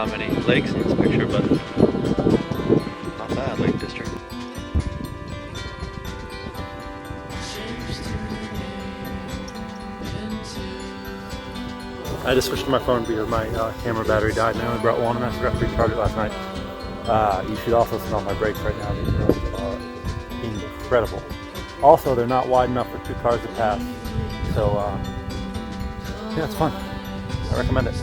not many lakes in this picture, but not bad, Lake District. I just switched to my phone because my camera battery died and I only brought one and I forgot to recharge it last night. You should also smell my brakes right now. These roads are incredible. Also, they're not wide enough for 2 cars to pass. So, yeah, it's fun. I recommend it.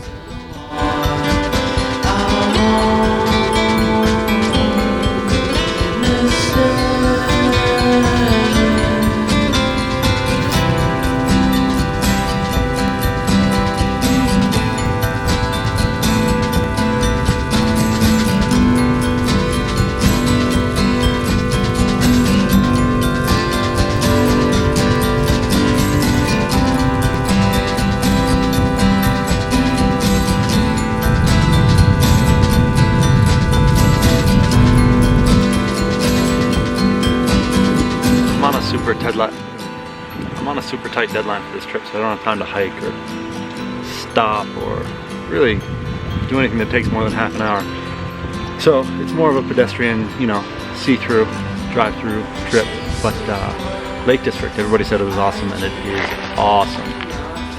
I'm on a super tight deadline for this trip, so I don't have time to hike or stop or really do anything that takes more than half an hour. So it's more of a pedestrian, you know, see-through, drive-through trip. But Lake District, everybody said it was awesome, and it is awesome.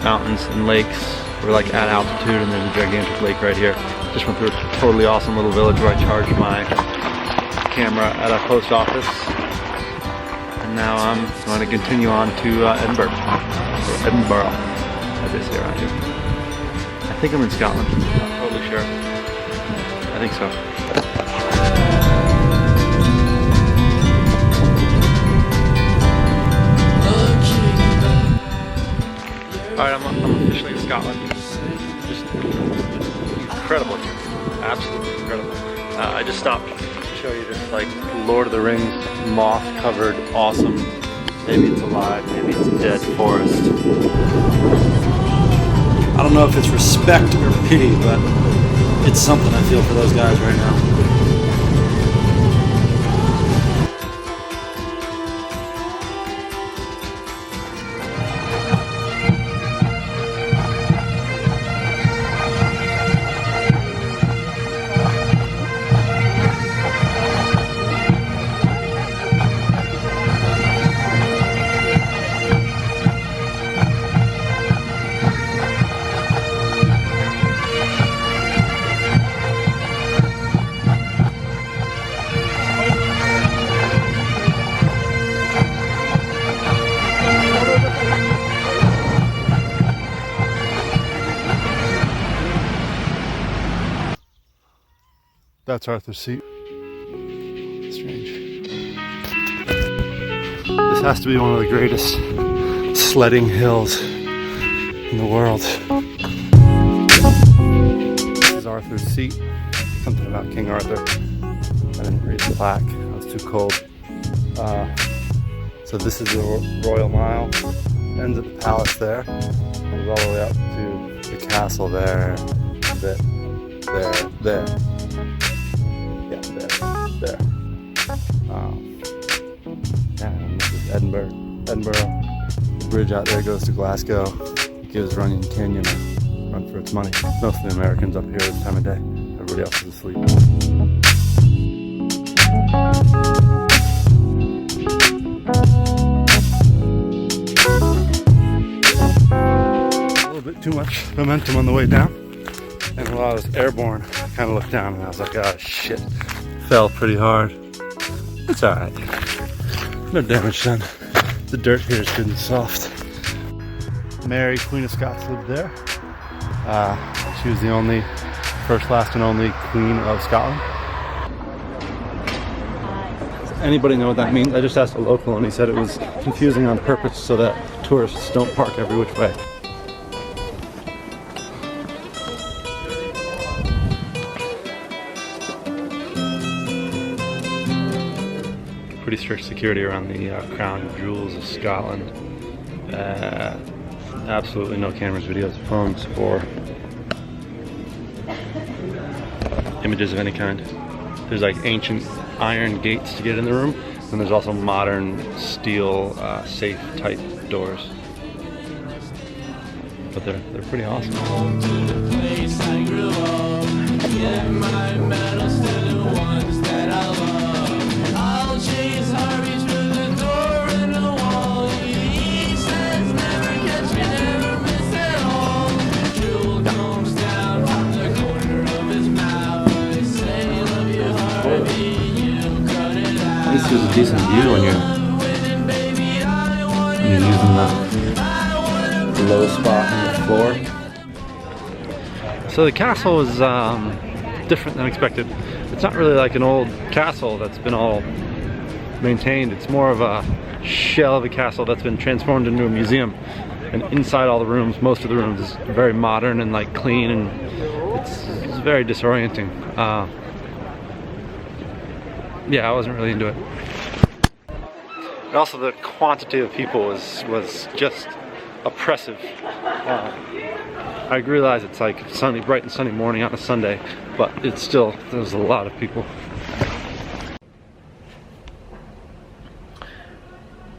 Mountains and lakes. We're like at altitude, and there's a gigantic lake right here. Just went through a totally awesome little village where I charged my camera at a post office. Now I'm going to continue on to Edinburgh, or Edinburgh, as they say around here. I think I'm in Scotland, I'm not totally sure. I think so. Alright, I'm officially in Scotland. Just incredible, absolutely incredible. I just stopped to show you this like Lord of the Rings moth-covered, awesome, maybe it's alive, maybe it's a dead forest. I don't know if it's respect or pity, but it's something I feel for those guys right now. That's Arthur's Seat. Strange. This has to be one of the greatest sledding hills in the world. This is Arthur's Seat. Something about King Arthur. I didn't read the plaque. It was too cold. So this is the Royal Mile. Ends at the palace there. Goes all the way up to the castle there. There. There. And this is Edinburgh. The bridge out there goes to Glasgow. It gives Runyon Canyon a run for its money. Most of the Americans up here this time of day. Everybody else is asleep. A little bit too much momentum on the way down. And while I was airborne, I kind of looked down and I was like, oh shit. Fell pretty hard. It's alright. No damage done. The dirt here is good and soft. Mary, Queen of Scots, lived there. She was the first, last, and only Queen of Scotland. Does anybody know what that means? I just asked a local and he said it was confusing on purpose so that tourists don't park every which way. Pretty strict security around the crown jewels of Scotland. Absolutely no cameras, videos, phones, or images of any kind. There's like ancient iron gates to get in the room, and there's also modern steel safe type doors. But they're pretty awesome. give my medals to the ones that I love. I'll chase Harvey's through the door and the wall. He says never catch me, never miss at all. Jewel comes down from the corner of his mouth. I say love you Harvey, you cut it out. At least there's a decent view when you're using the low spot on the floor. So the castle was different than expected. It's not really like an old castle that's been all maintained. It's more of a shell of a castle that's been transformed into a museum. And inside all the rooms, most of the rooms, is very modern and like clean, and it's very disorienting. Yeah, I wasn't really into it. And also the quantity of people was just oppressive. I realize it's like sunny, bright and sunny morning on a Sunday, but it's still, there's a lot of people.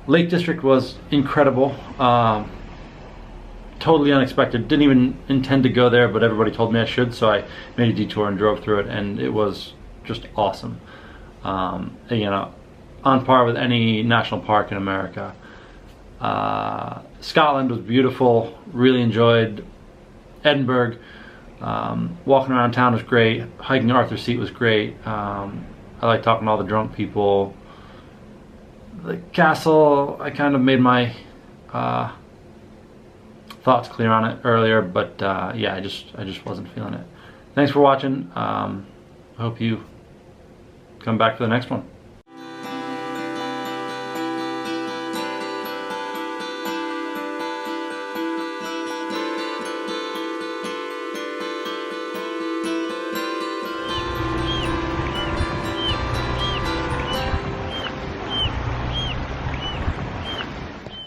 Lake District was incredible. Totally unexpected. Didn't even intend to go there, but everybody told me I should, so I made a detour and drove through it, and it was just awesome. You know, on par with any national park in America. Scotland was beautiful. Really enjoyed Edinburgh. Walking around town was great. Hiking Arthur's Seat was great. I like talking to all the drunk people. The castle, I kind of made my thoughts clear on it earlier, but yeah, I just wasn't feeling it. Thanks for watching. I hope you come back for the next one.